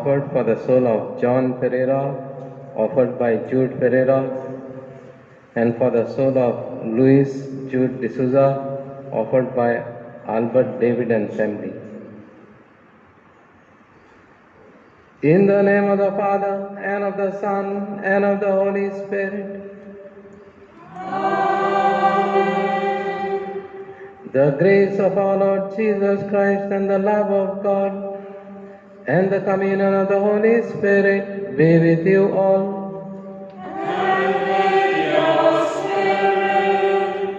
offered for the soul of John Ferreira, offered by Jude Ferreira, and for the soul of Luis Jude D'Souza, offered by Albert David and family. In the name of the Father, and of the Son, and of the Holy Spirit. Amen. The grace of our Lord Jesus Christ and the love of God and the communion of the Holy Spirit be with you all. And with your spirit.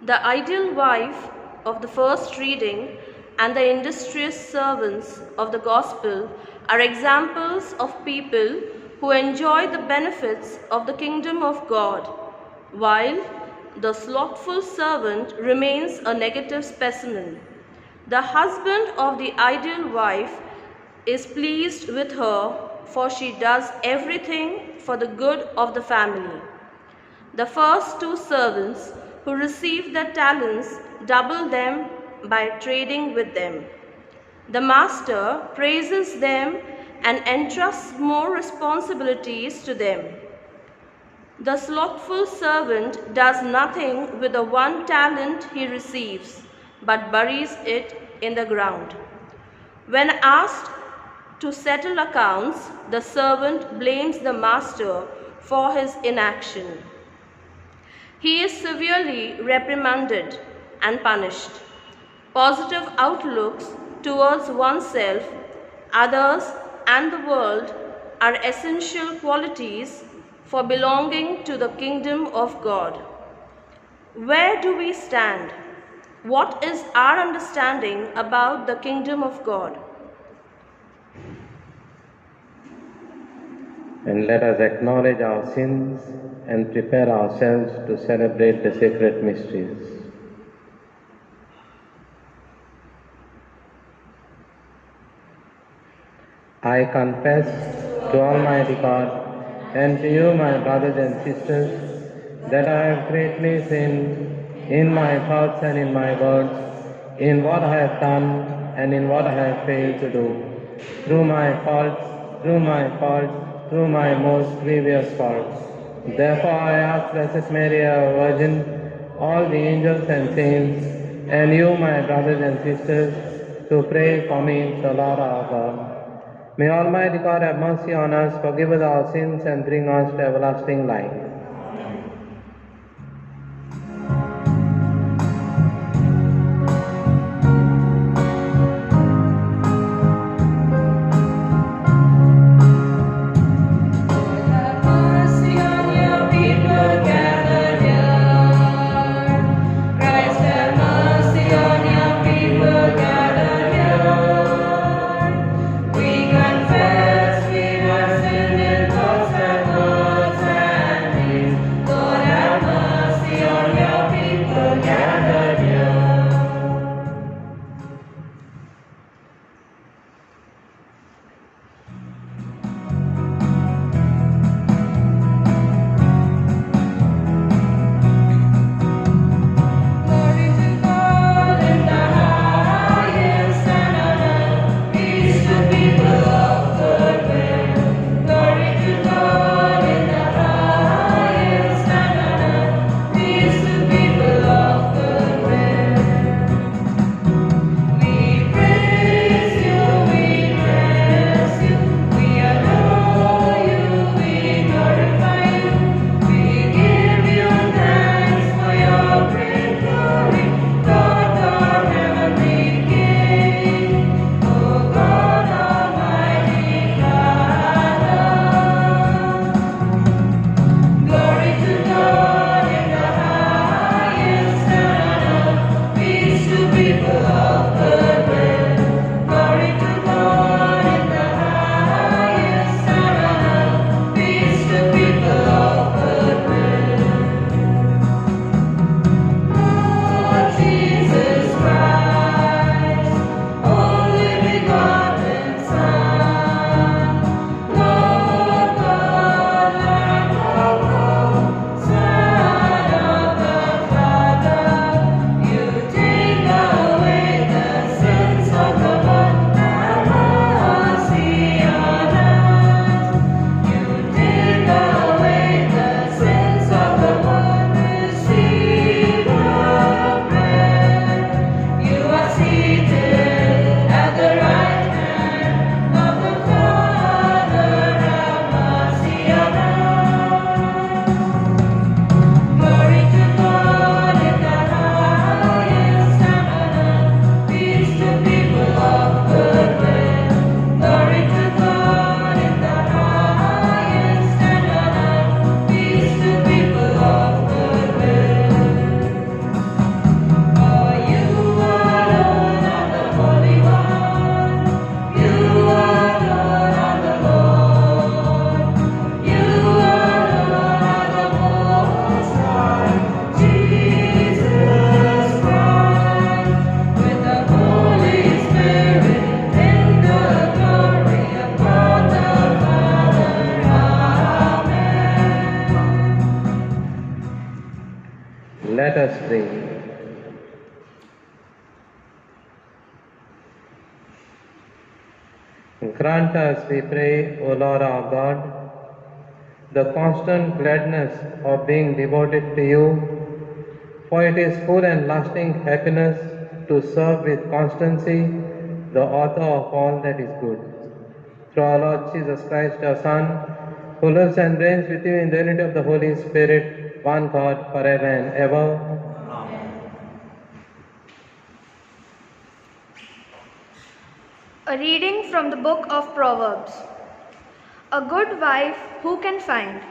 The ideal wife of the first reading and the industrious servants of the gospel are examples of people who enjoy the benefits of the kingdom of God, while the slothful servant remains a negative specimen. The husband of the ideal wife is pleased with her, for she does everything for the good of the family. The first two servants who received their talents double them by trading with them. The master praises them and entrusts more responsibilities to them. The slothful servant does nothing with the one talent he receives, but buries it in the ground. When asked to settle accounts, the servant blames the master for his inaction. He is severely reprimanded and punished. Positive outlooks towards oneself, others, and the world are essential qualities for belonging to the kingdom of God. Where do we stand? What is our understanding about the kingdom of God? And let us acknowledge our sins and prepare ourselves to celebrate the sacred mysteries. I confess to Almighty God and to you, my brothers and sisters, that I have greatly sinned in my thoughts and in my words, in what I have done and in what I have failed to do, through my faults, through my most grievous faults. Therefore I ask Blessed Mary, our Virgin, all the angels and saints, and you, my brothers and sisters, to pray for me to the Lord our God. May Almighty God have mercy on us, forgive us our sins, and bring us to everlasting life. We confess we have sinned in thoughts and words and Let us pray. Grant us, we pray, O Lord our God, the constant gladness of being devoted to you, for it is full and lasting happiness to serve with constancy the author of all that is good. Through our Lord Jesus Christ, our Son, who lives and reigns with you in the unity of the Holy Spirit, one God, forever and ever. A reading from the book of Proverbs. A good wife who can find?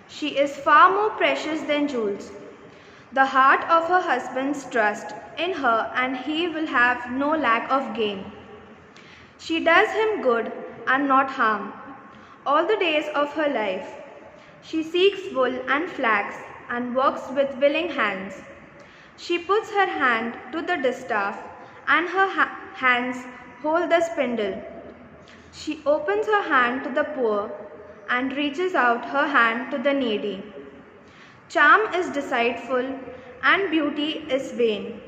She is far more precious than jewels. The heart of her husband's trust in her, and he will have no lack of gain. She does him good and not harm all the days of her life. She seeks wool and flax and works with willing hands. She puts her hand to the distaff, and her hands hold the spindle. She opens her hand to the poor and reaches out her hand to the needy. Charm is deceitful and beauty is vain,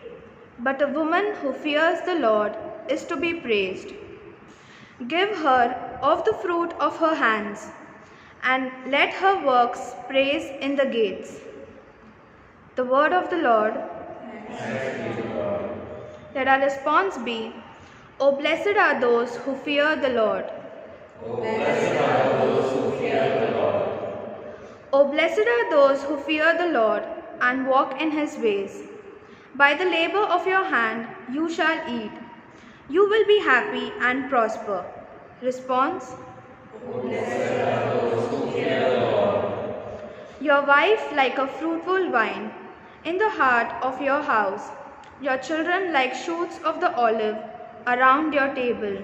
but a woman who fears the Lord is to be praised. Give her of the fruit of her hands, and let her works praise in the gates. The word of the Lord. Let our response be, O blessed are those who fear the Lord. O blessed are those who fear the Lord. O blessed are those who fear the Lord and walk in his ways. By the labor of your hand you shall eat. You will be happy and prosper. Response. O blessed are those who fear the Lord. Your wife like a fruitful vine in the heart of your house. Your children like shoots of the olive around your table.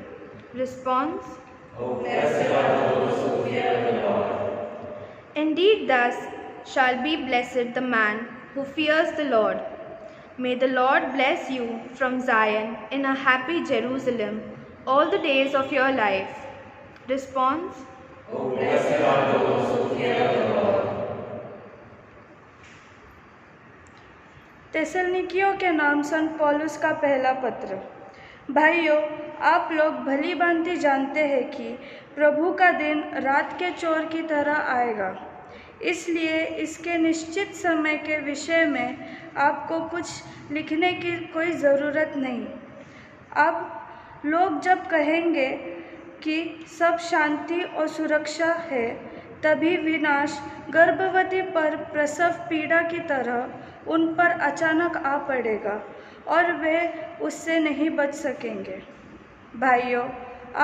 Response. O blessed are those who fear the Lord. Indeed, thus shall be blessed the man who fears the Lord. May the Lord bless you from Zion in a happy Jerusalem all the days of your life. Response. O blessed are those who fear the Lord. तेसलनिकियों के नाम संत पौलुस का पहला पत्र। भाइयों, आप लोग भली भांति जानते हैं कि प्रभु का दिन रात के चोर की तरह आएगा। इसलिए इसके निश्चित समय के विषय में आपको कुछ लिखने की कोई ज़रूरत नहीं। अब लोग जब कहेंगे कि सब शांति और सुरक्षा है, तभी विनाश गर्भवती पर प्रसव पीड़ा की तरह उन पर अचानक आ पड़ेगा और वे उससे नहीं बच सकेंगे। भाइयों,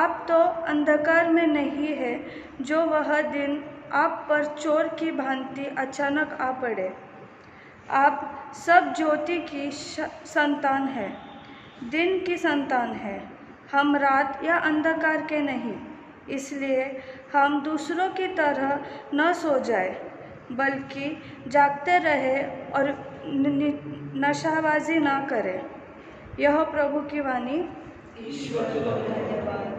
आप तो अंधकार में नहीं है जो वह दिन आप पर चोर की भांति अचानक आ पड़े। आप सब ज्योति की संतान हैं, दिन की संतान हैं। हम रात या अंधकार के नहीं। इसलिए हम दूसरों की तरह न सो जाए, बल्कि जागते रहे और नशाबाजी ना करें। यह प्रभु की वाणी। ईश्वर को धन्यवाद।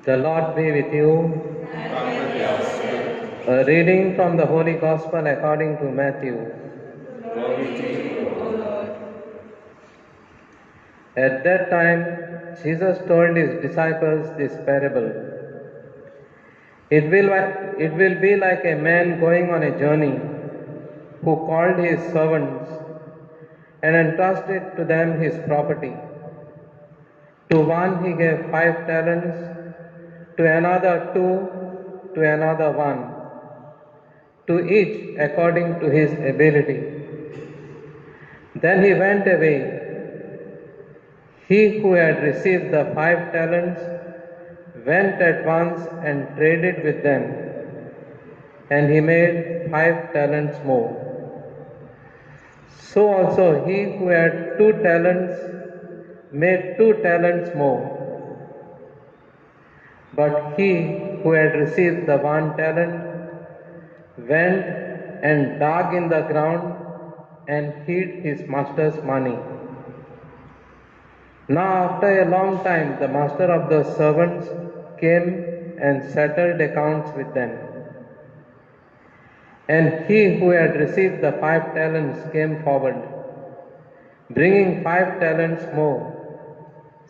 The Lord be with you. A reading from the Holy Gospel according to Matthew. At that time, Jesus told his disciples this parable. It will be like a man going on a journey who called his servants and entrusted to them his property. To one he gave 5 talents, to another 2, to another 1, to each according to his ability. Then he went away. He who had received the 5 talents went at once and traded with them, and he made 5 talents more. So also he who had 2 talents made 2 talents more. But he who had received the 1 talent went and dug in the ground and hid his master's money. Now after a long time the master of those servants came and settled accounts with them. And he who had received the 5 talents came forward, bringing 5 talents more,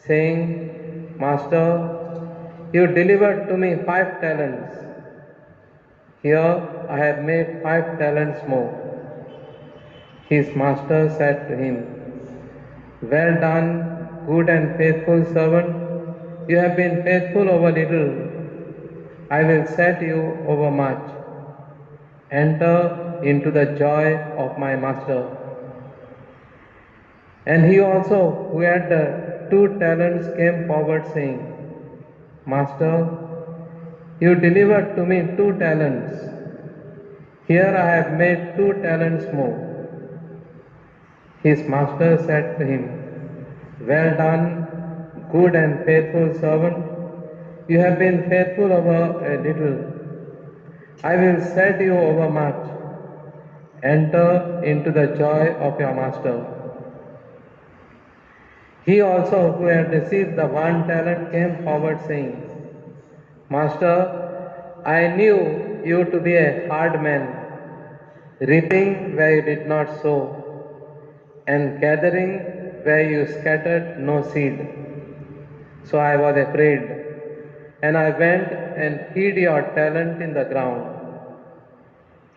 saying, Master, you delivered to me 5 talents. Here I have made 5 talents more. His master said to him, Well done, good and faithful servant. You have been faithful over little. I will set you over much. Enter into the joy of my master. And he also, who had the 2 talents, came forward saying, Master, you delivered to me 2 talents. Here I have made 2 talents more. His master said to him, Well done, good and faithful servant. You have been faithful over a little. I will set you over much. Enter into the joy of your master. He also, who had received the 1 talent, came forward saying, Master, I knew you to be a hard man, reaping where you did not sow, and gathering where you scattered no seed. So I was afraid, and I went and hid your talent in the ground.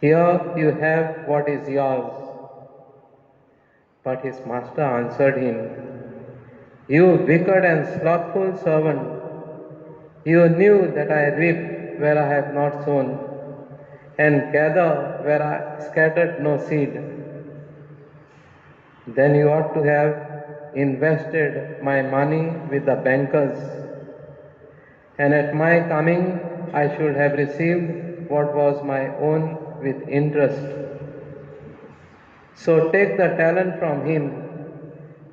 Here you have what is yours. But his master answered him, You wicked and slothful servant, you knew that I reap where I have not sown, and gather where I scattered no seed. Then you ought to have invested my money with the bankers, and at my coming I should have received what was my own with interest. So take the talent from him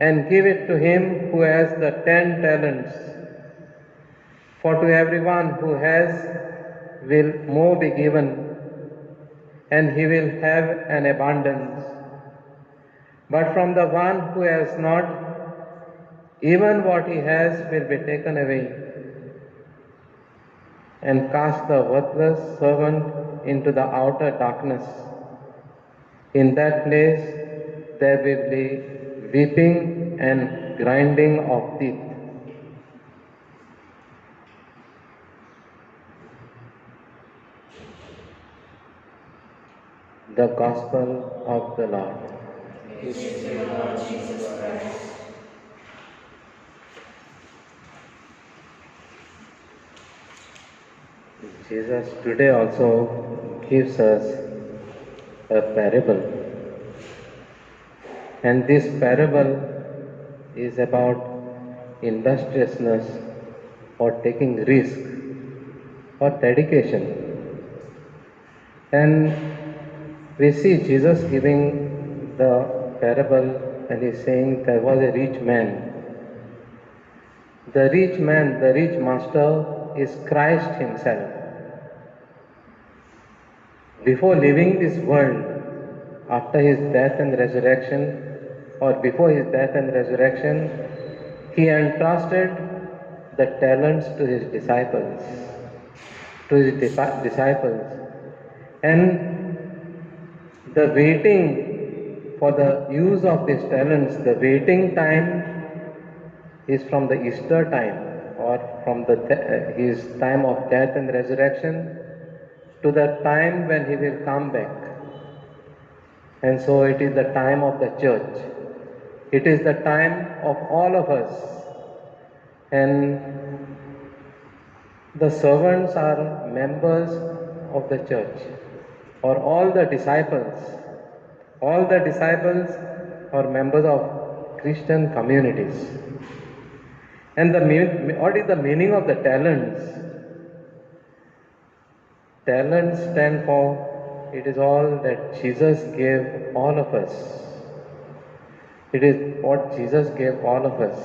and give it to him who has the 10 talents. For to everyone who has will more be given, and he will have an abundance. But from the one who has not, even what he has will be taken away. And cast the worthless servant into the outer darkness. In that place there will be weeping and grinding of teeth. The Gospel of the Lord. Jesus today also gives us a parable, and this parable is about industriousness or taking risk or dedication. And we see Jesus giving the parable, and he's saying there was a rich man. The rich man, the rich master is Christ himself. Before leaving this world, after his death and resurrection, or before his death and resurrection, he entrusted the talents to his disciples. And the waiting for the use of these talents, the waiting time is from the Easter time or from his time of death and resurrection to the time when he will come back. And so it is the time of the church. It is the time of all of us. And the servants are members of the church, or all the disciples. All the disciples are members of Christian communities. And what is the meaning of the talents? Talents stand for, it is all that Jesus gave all of us. It is what Jesus gave all of us.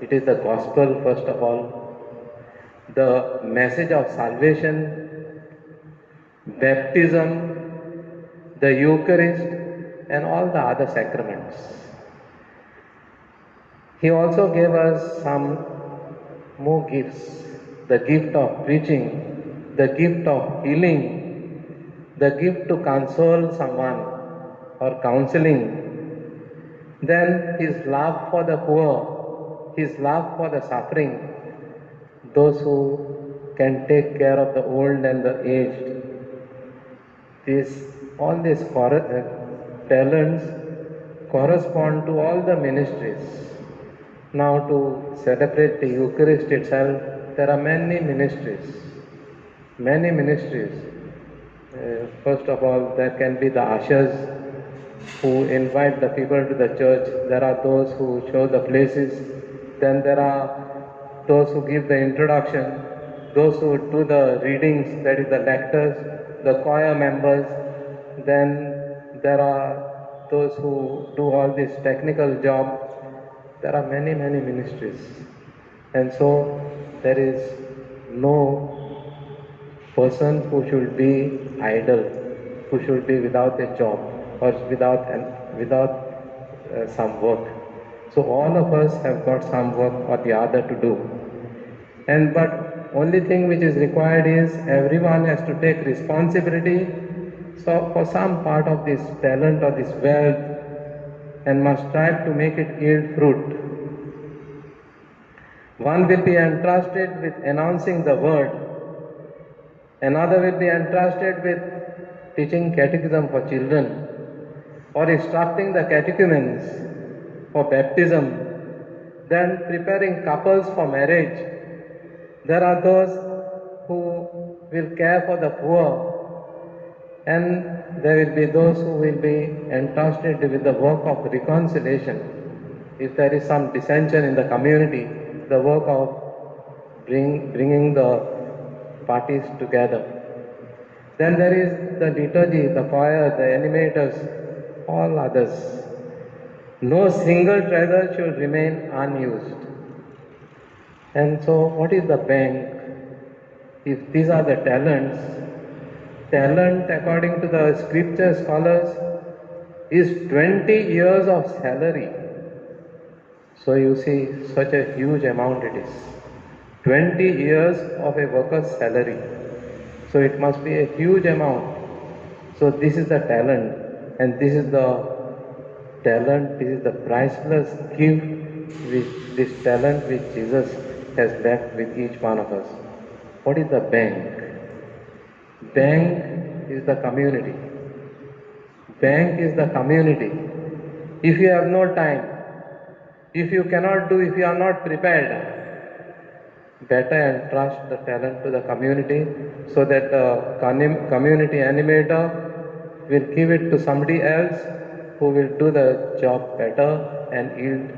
It is the gospel, first of all, the message of salvation, baptism, the Eucharist, and all the other sacraments. He also gave us some more gifts, the gift of preaching, the gift of healing, the gift to console someone or counseling. Then his love for the poor, his love for the suffering, those who can take care of the old and the aged. All these talents correspond to all the ministries. Now, to celebrate the Eucharist itself, there are many ministries. Many ministries. First of all, there can be the ushers who invite the people to the church. There are those who show the places. Then there are those who give the introduction, those who do the readings, that is the lectors, the choir members. Then there are those who do all this technical job. There are many, many ministries. And so there is no person who should be idle, who should be without a job or without some work. So all of us have got some work or the other to do. But only thing which is required is everyone has to take responsibility for some part of this talent or this wealth, and must strive to make it yield fruit. One will be entrusted with announcing the word. Another will be entrusted with teaching catechism for children, or instructing the catechumens for baptism, then preparing couples for marriage. There are those who will care for the poor, and there will be those who will be entrusted with the work of reconciliation. If there is some dissension in the community, the work of bringing the parties together. Then there is the liturgy, the choir, the animators, all others. No single treasure should remain unused. And so what is the bank? If these are the talents, talent according to the scripture scholars is 20 years of salary. So you see, such a huge amount it is. 20 years of a worker's salary. So it must be a huge amount. So this is the talent, and this is the talent, this is the priceless gift, this talent which Jesus has left with each one of us. What is the bank? Bank is the community. Bank is the community. If you have no time, if you cannot do, if you are not prepared, better entrust the talent to the community, so that the community animator will give it to somebody else who will do the job better and yield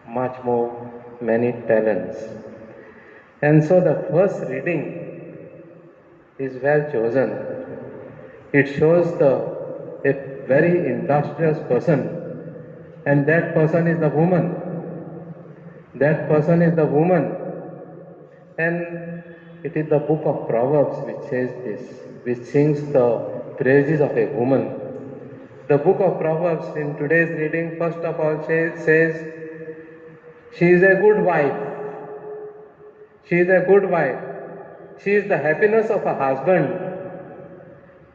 much more, many talents. And so the first reading is well chosen. It shows a very industrious person, and that person is the woman. That person is the woman. And it is the book of Proverbs which says this, which sings the praises of a woman. The book of Proverbs in today's reading, first of all, says, she is a good wife. She is a good wife. She is the happiness of a husband,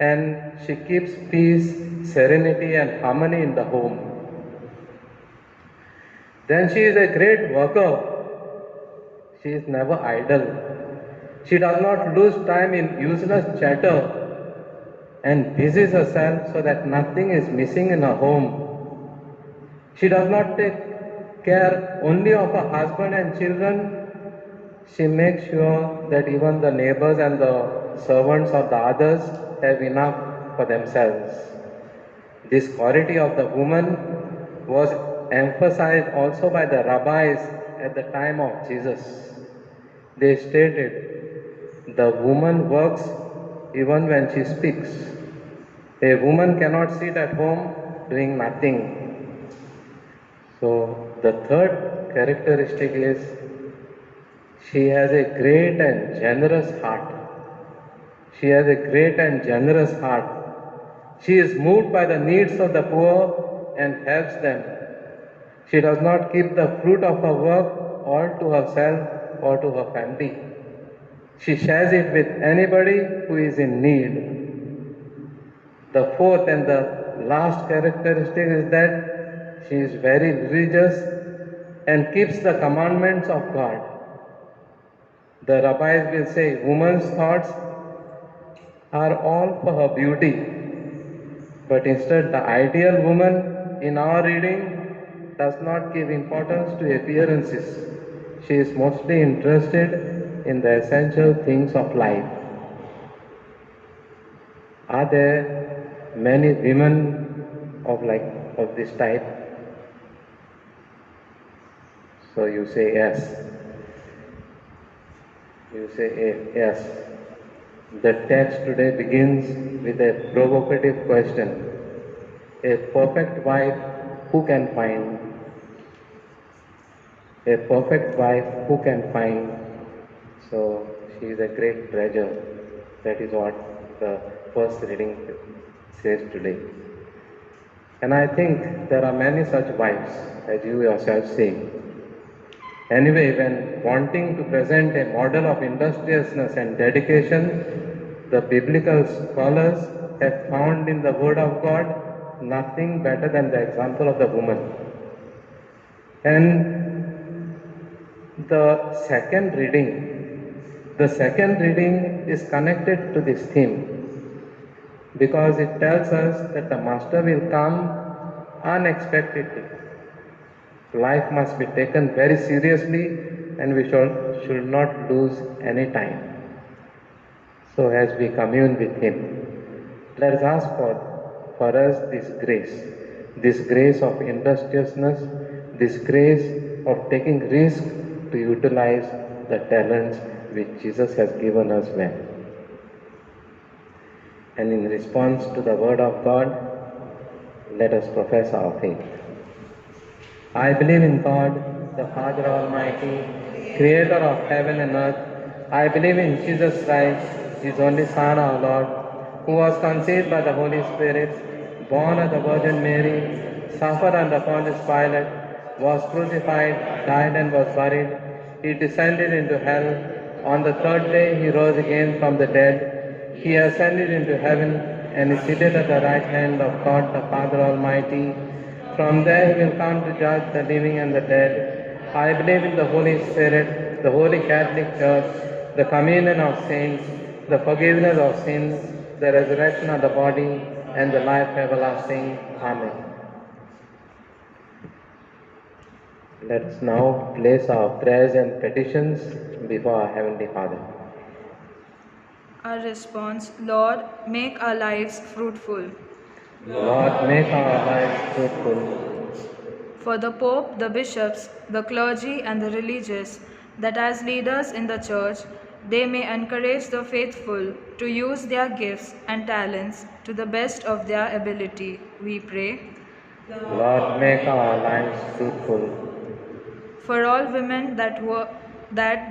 and she keeps peace, serenity and harmony in the home. then she is a great worker. She is never idle. She does not lose time in useless chatter and busies herself so that nothing is missing in her home. She does not take care only of her husband and children. She makes sure that even the neighbors and the servants of the others have enough for themselves. This quality of the woman was emphasized also by the rabbis at the time of Jesus. They stated, the woman works even when she speaks. A woman cannot sit at home doing nothing. So the third characteristic is she has a great and generous heart. She has a great and generous heart. She is moved by the needs of the poor and helps them. She does not keep the fruit of her work all to herself or to her family. She shares it with anybody who is in need. The fourth and the last characteristic is that she is very religious and keeps the commandments of God. The rabbis will say woman's thoughts are all for her beauty, but instead the ideal woman in our reading does not give importance to appearances. She is mostly interested in the essential things of life. Are there many women of this type? So you say yes. You say yes. The text today begins with a provocative question. A perfect wife who can find? A perfect wife who can find? So she is a great treasure. That is what the first reading says today. And I think there are many such wives, as you yourself say. Anyway, when wanting to present a model of industriousness and dedication, the biblical scholars have found in the Word of God nothing better than the example of the woman. And the second reading is connected to this theme because it tells us that the Master will come unexpectedly. Life must be taken very seriously and we should not lose any time. So as we commune with Him, let us ask for us this grace of industriousness, this grace of taking risk to utilize the talents which Jesus has given us well. And in response to the Word of God, let us profess our faith. I believe in God, the Father Almighty, Creator of heaven and earth. I believe in Jesus Christ, His only Son, our Lord, who was conceived by the Holy Spirit, born of the Virgin Mary, suffered under Pontius Pilate, was crucified, died and was buried. He descended into hell. On the third day He rose again from the dead. He ascended into heaven and is seated at the right hand of God, the Father Almighty. From there He will come to judge the living and the dead. I believe in the Holy Spirit, the Holy Catholic Church, the communion of saints, the forgiveness of sins, the resurrection of the body, and the life everlasting. Amen. Let us now place our prayers and petitions before our Heavenly Father. Our response, Lord, make our lives fruitful. Lord, make our lives fruitful. For the Pope, the bishops, the clergy, and the religious, that as leaders in the Church, they may encourage the faithful to use their gifts and talents to the best of their ability, we pray. Lord, make our lives fruitful. For all women that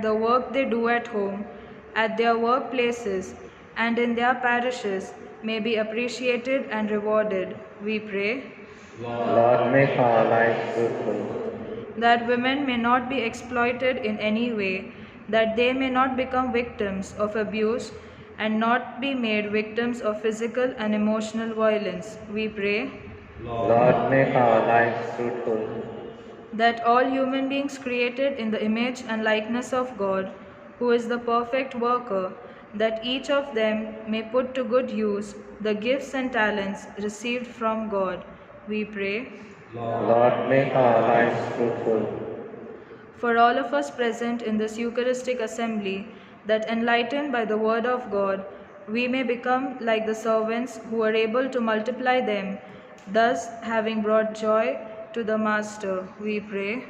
the work they do at home, at their workplaces, and in their parishes may be appreciated and rewarded, we pray. Lord, make our lives fruitful. That women may not be exploited in any way, that they may not become victims of abuse and not be made victims of physical and emotional violence, we pray. Lord, make our lives fruitful. that all human beings created in the image and likeness of God, who is the perfect worker, that each of them may put to good use the gifts and talents received from God, we pray. Lord, make our lives fruitful. For all of us present in this Eucharistic assembly, that enlightened by the Word of God, we may become like the servants who are able to multiply them, thus having brought joy to the Master, we pray.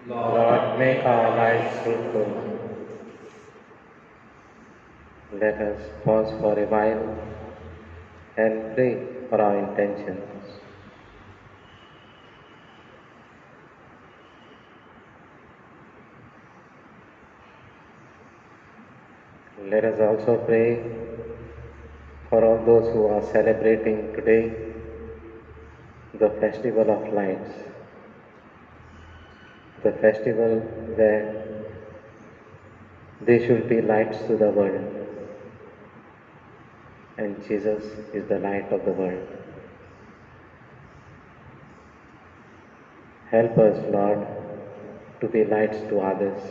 Lord, make our lives fruitful. Let us pause for a while and pray for our intentions. Let us also pray for all those who are celebrating today the Festival of Lights, the festival where they should be lights to the world, and Jesus is the light of the world. Help us, Lord, to be lights to others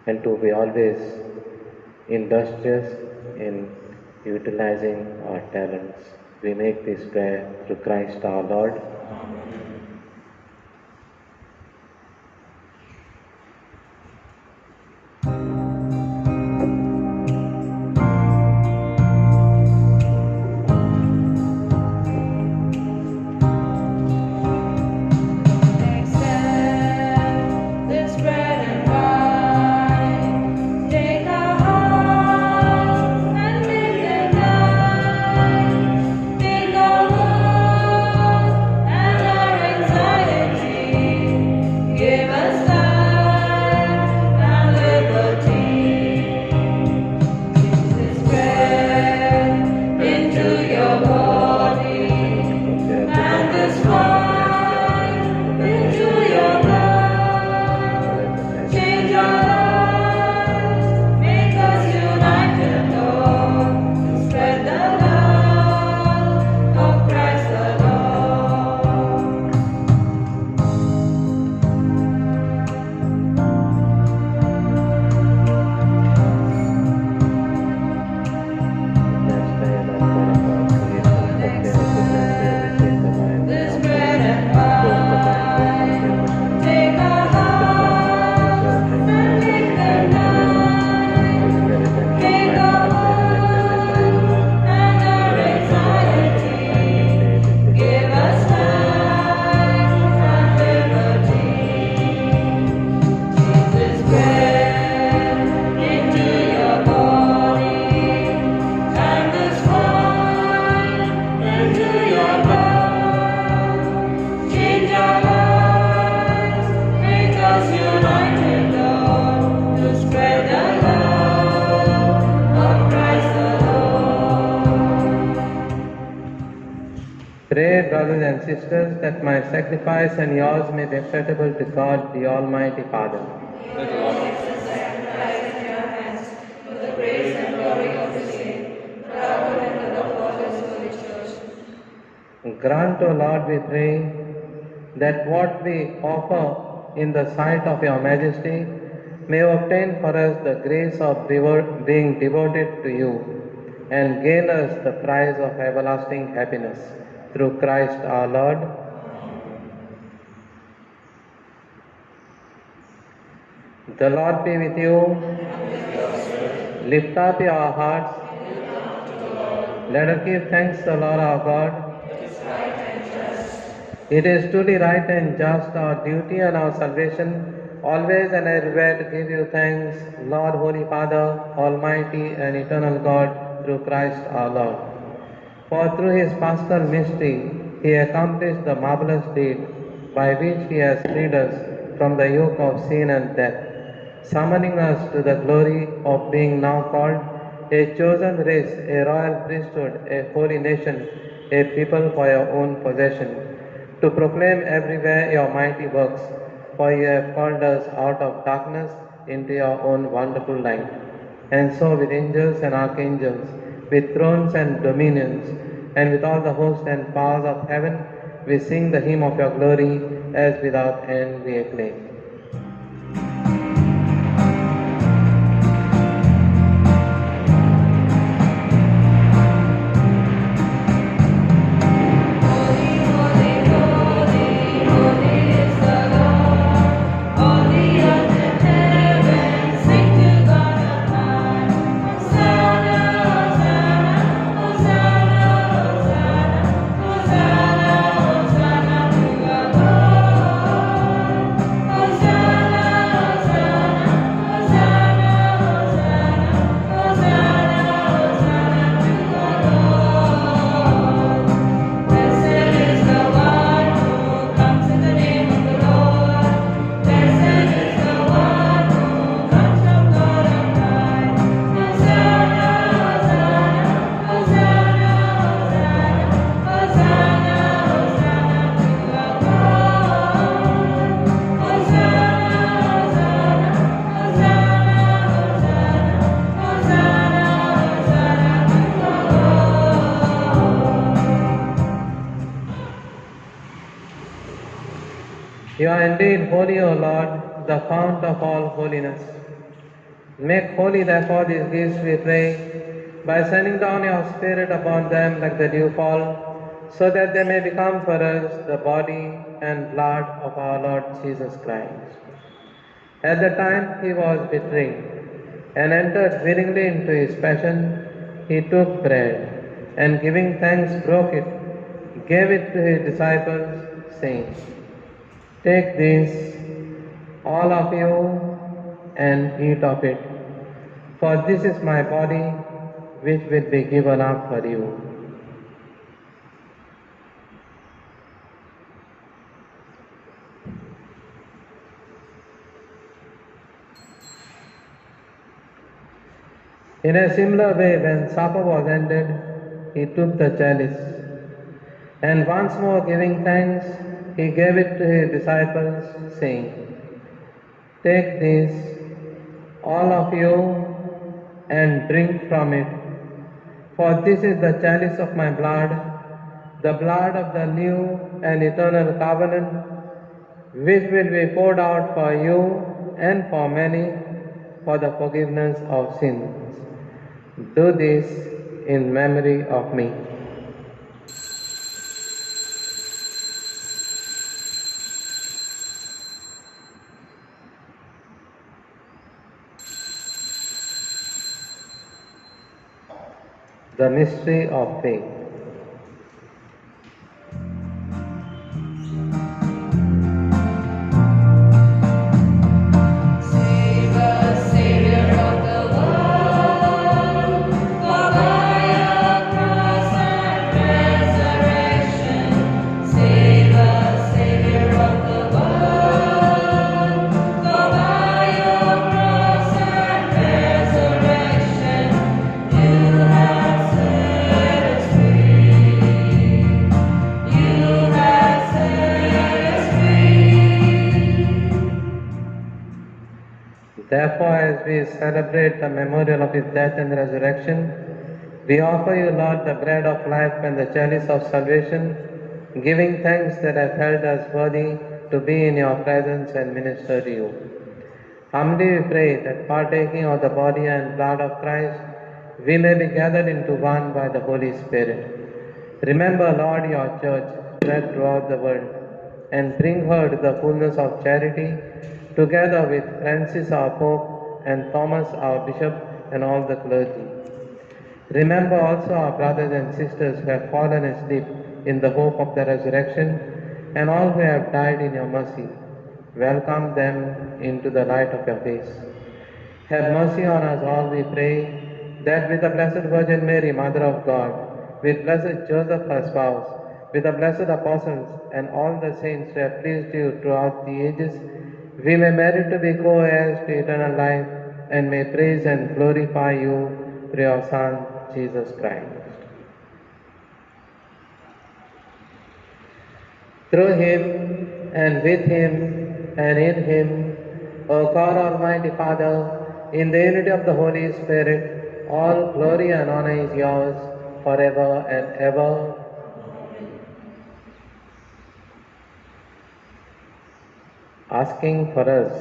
and to be always industrious in utilizing our talents. We make this prayer through Christ our Lord. Pray, brothers and sisters, that my sacrifice and yours may be acceptable to God, the Almighty Father. Let the Lord Grant, O Lord, we pray, that what we offer in the sight of your majesty may obtain for us the grace of being devoted to you, and gain us the prize of everlasting happiness. Through Christ our Lord. The Lord be with you. Lift up your hearts. Let us give thanks to the Lord our God. It is truly right and just, our duty and our salvation, always and everywhere to give you thanks, Lord, Holy Father, Almighty and eternal God, through Christ our Lord. For through his paschal mystery, he accomplished the marvelous deed by which he has freed us from the yoke of sin and death, summoning us to the glory of being now called a chosen race, a royal priesthood, a holy nation, a people for your own possession, to proclaim everywhere your mighty works, for you have called us out of darkness into your own wonderful light. And so with angels and archangels, with thrones and dominions, and with all the hosts and powers of heaven, we sing the hymn of your glory as without end we acclaim. You are indeed holy, O Lord, the fount of all holiness. Make holy, therefore, these gifts, we pray, by sending down your Spirit upon them like the dewfall, so that they may become for us the body and blood of our Lord Jesus Christ. At the time he was betrayed and entered willingly into his passion, he took bread, and giving thanks broke it, gave it to his disciples, saying, "Take this, all of you, and eat of it, for this is my body, which will be given up for you." In a similar way, when supper was ended, he took the chalice, and once more giving thanks, he gave it to his disciples, saying, "Take this, all of you, and drink from it, for this is the chalice of my blood, the blood of the new and eternal covenant, which will be poured out for you and for many for the forgiveness of sins. Do this in memory of me." The mystery of faith. Therefore, as we celebrate the memorial of his death and resurrection, we offer you, Lord, the bread of life and the chalice of salvation, giving thanks that have held us worthy to be in your presence and minister to you. Humbly we pray that, partaking of the body and blood of Christ, we may be gathered into one by the Holy Spirit. Remember, Lord, your church spread throughout the world, and bring her to the fullness of charity, together with Francis our Pope and Thomas our Bishop and all the clergy. Remember also our brothers and sisters who have fallen asleep in the hope of the resurrection, and all who have died in your mercy. Welcome them into the light of your face. Have mercy on us all, we pray, that with the Blessed Virgin Mary, Mother of God, with Blessed Joseph, her spouse, with the blessed apostles and all the saints who have pleased you throughout the ages, we may merit to be co-heirs to eternal life, and may praise and glorify you through your Son, Jesus Christ. Through him, and with him, and in him, O God Almighty Father, in the unity of the Holy Spirit, all glory and honor is yours forever and ever. asking for us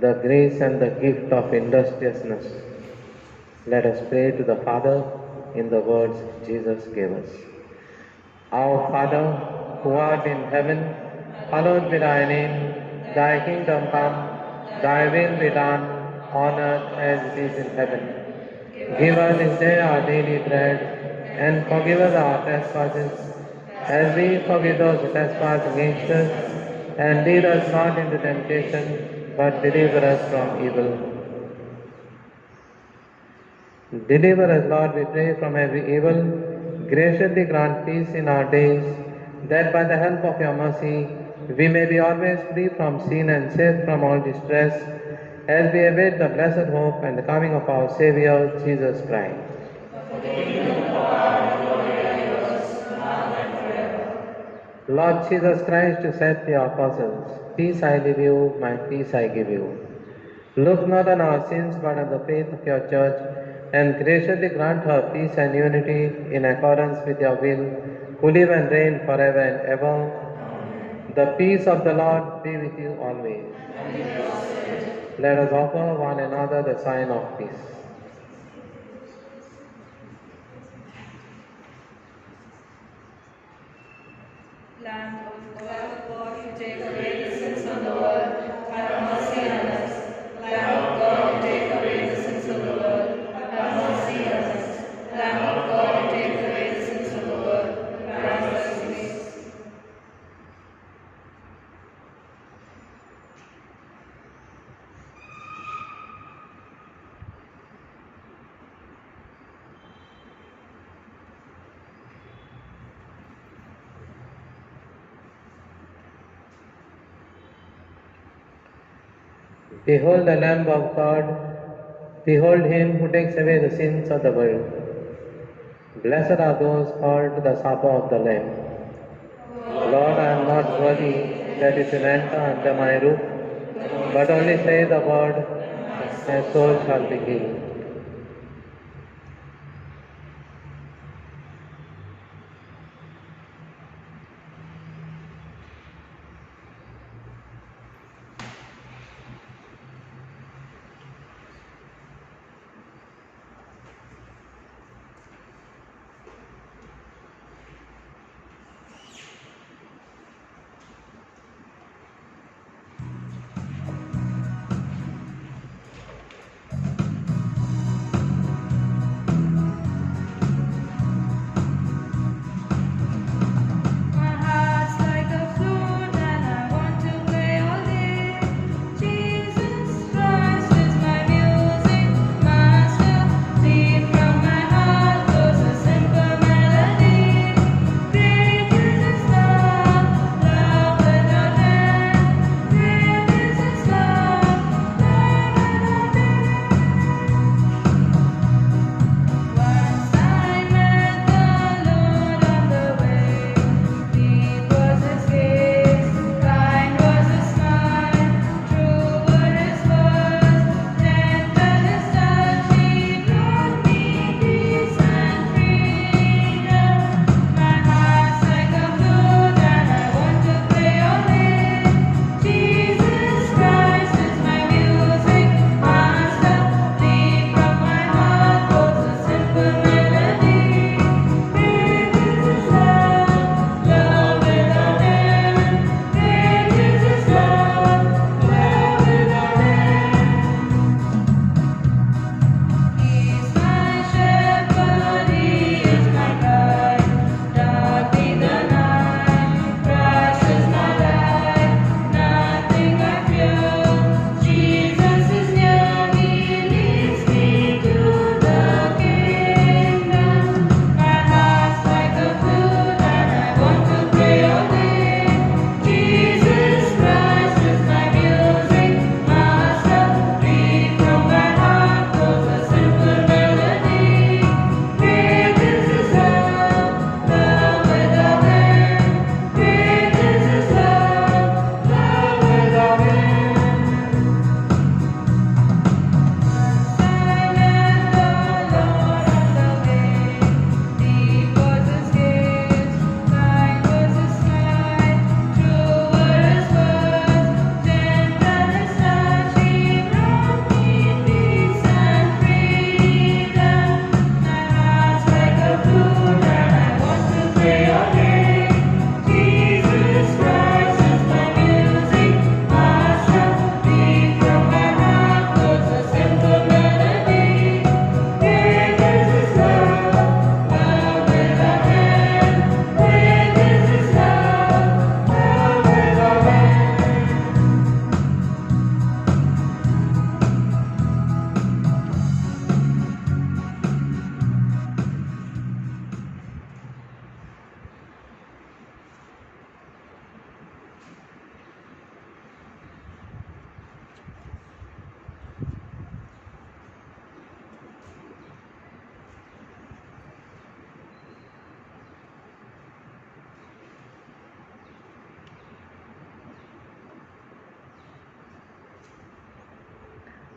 the grace and the gift of industriousness. Let us pray to the Father in the words Jesus gave us. Our Father, who art in heaven, hallowed be thy name. Thy kingdom come, thy will be done on earth as it is in heaven. Give us this day our daily bread, and forgive us our trespasses, as we forgive those who trespass against us. And lead us not into temptation, but deliver us from evil. Deliver us, Lord, we pray, from every evil. Graciously grant peace in our days, that by the help of your mercy we may be always free from sin and safe from all distress, as we await the blessed hope and the coming of our Saviour, Jesus Christ. Lord Jesus Christ, you said to your apostles, peace I leave you, my peace I give you. Look not on our sins, but on the faith of your church, and graciously grant her peace and unity in accordance with your will, who live and reign forever and ever. Amen. The peace of the Lord be with you always. Let us offer one another the sign of peace. Lamb of God, you take away the sins of the world, have mercy on us. Lamb of God, you take away the sins of the world, have mercy on us. Lamb of God, you take away the sins of the world, have mercy. Behold the Lamb of God, behold him who takes away the sins of the world. Blessed are those called to the supper of the Lamb. Lord, I am not worthy that you should enter under my roof, but only say the word, and my soul shall be healed.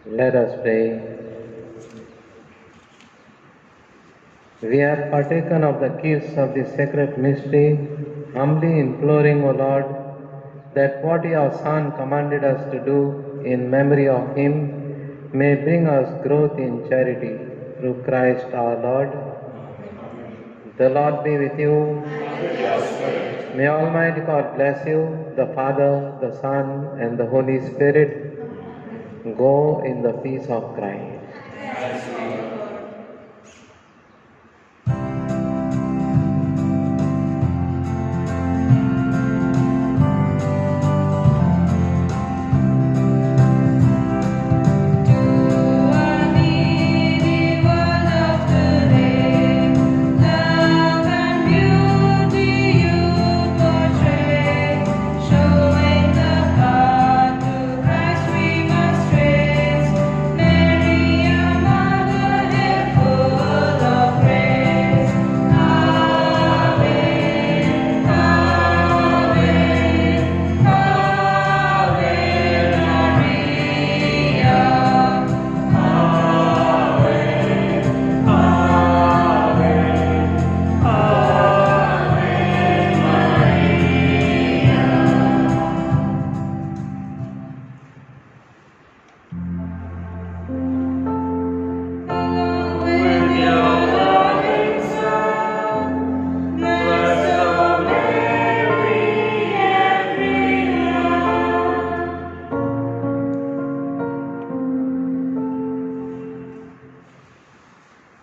Let us pray. We have partaken of the gifts of the sacred mystery, humbly imploring, O Lord, that what your Son commanded us to do in memory of him may bring us growth in charity through Christ our Lord. The Lord be with you. May Almighty God bless you, the Father, the Son, and the Holy Spirit. Go in the peace of Christ.